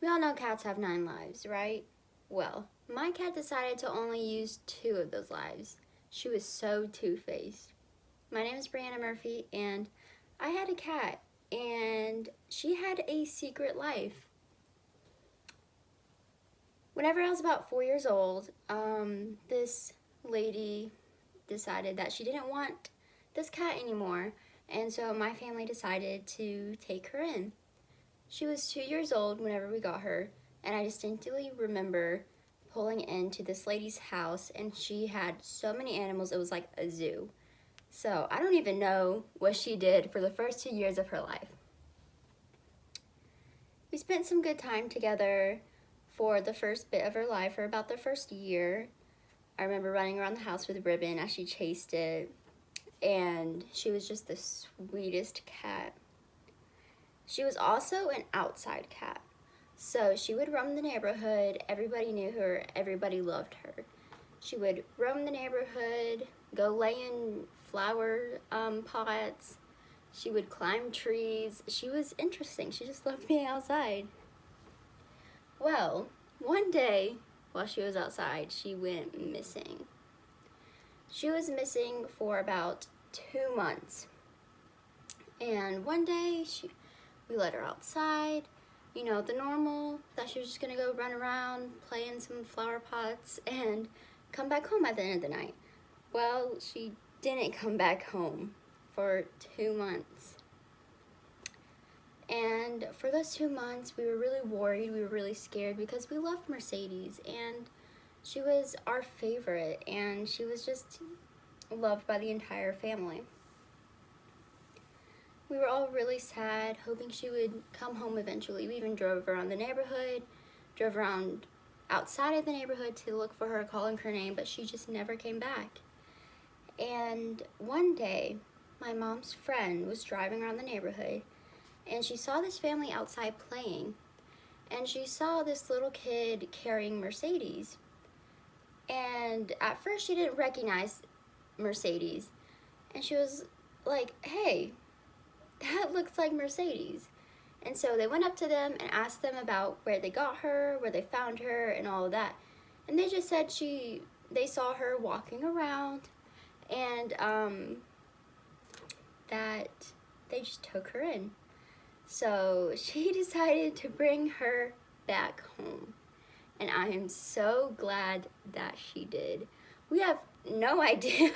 We all know cats have 9 lives, right? Well, my cat decided to only use 2 of those lives. She was so two-faced. My name is Brianna Murphy, and I had a cat, and she had a secret life. Whenever I was about 4 years old, this lady decided that she didn't want this cat anymore, and so my family decided to take her in. She was 2 years old whenever we got her, and I distinctly remember pulling into this lady's house, and she had so many animals, it was like a zoo. So I don't even know what she did for the first 2 years of her life. We spent some good time together for the first bit of her life, for about the first year. I remember running around the house with a ribbon as she chased it, and she was just the sweetest cat. She was also an outside cat, so she would roam the neighborhood. Everybody knew her, everybody loved her. She would roam the neighborhood, go lay in flower pots. She would climb trees. She was interesting. She just loved being outside. Well, one day while she was outside, she went missing. She was missing for about 2 months. And one day we let her outside, you know, the normal, that she was just gonna go run around, play in some flower pots, and come back home at the end of the night. Well, she didn't come back home for 2 months. And for those 2 months, we were really worried, we were really scared, because we loved Mercedes, and she was our favorite, and she was just loved by the entire family. We were all really sad, hoping she would come home eventually. We even drove around the neighborhood, drove around outside of the neighborhood to look for her, calling her name, but she just never came back. And one day, my mom's friend was driving around the neighborhood, and she saw this family outside playing, and she saw this little kid carrying Mercedes. And at first she didn't recognize Mercedes, and she was like, "Hey, that looks like Mercedes." And so they went up to them and asked them about where they got her, where they found her, and all of that. And they just said they saw her walking around, and that they just took her in. So she decided to bring her back home, and I am so glad that she did. We have no idea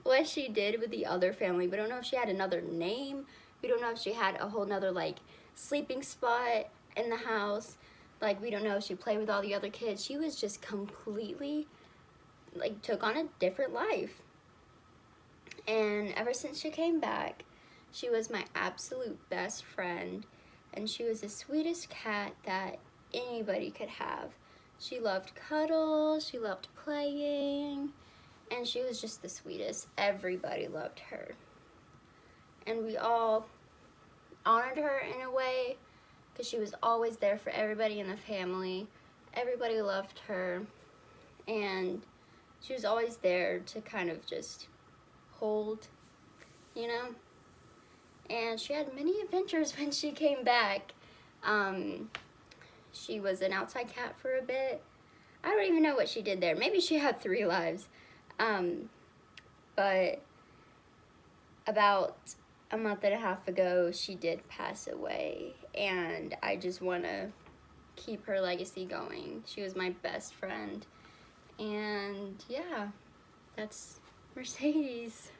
what she did with the other family. We don't know if she had another name. We don't know if she had a whole nother like sleeping spot in the house. Like, we don't know if she played with all the other kids. She was just completely, like, took on a different life. And ever since she came back, she was my absolute best friend, and she was the sweetest cat that anybody could have. She loved cuddles, she loved playing, and she was just the sweetest. Everybody loved her. And we all honored her in a way, because she was always there for everybody in the family. Everybody loved her, and she was always there to kind of just hold, you know? And she had many adventures when she came back. She was an outside cat for a bit. I don't even know what she did there. Maybe she had 3 lives. But about a month and a half ago, she did pass away, and I just want to keep her legacy going. She was my best friend, and yeah, that's Mercedes.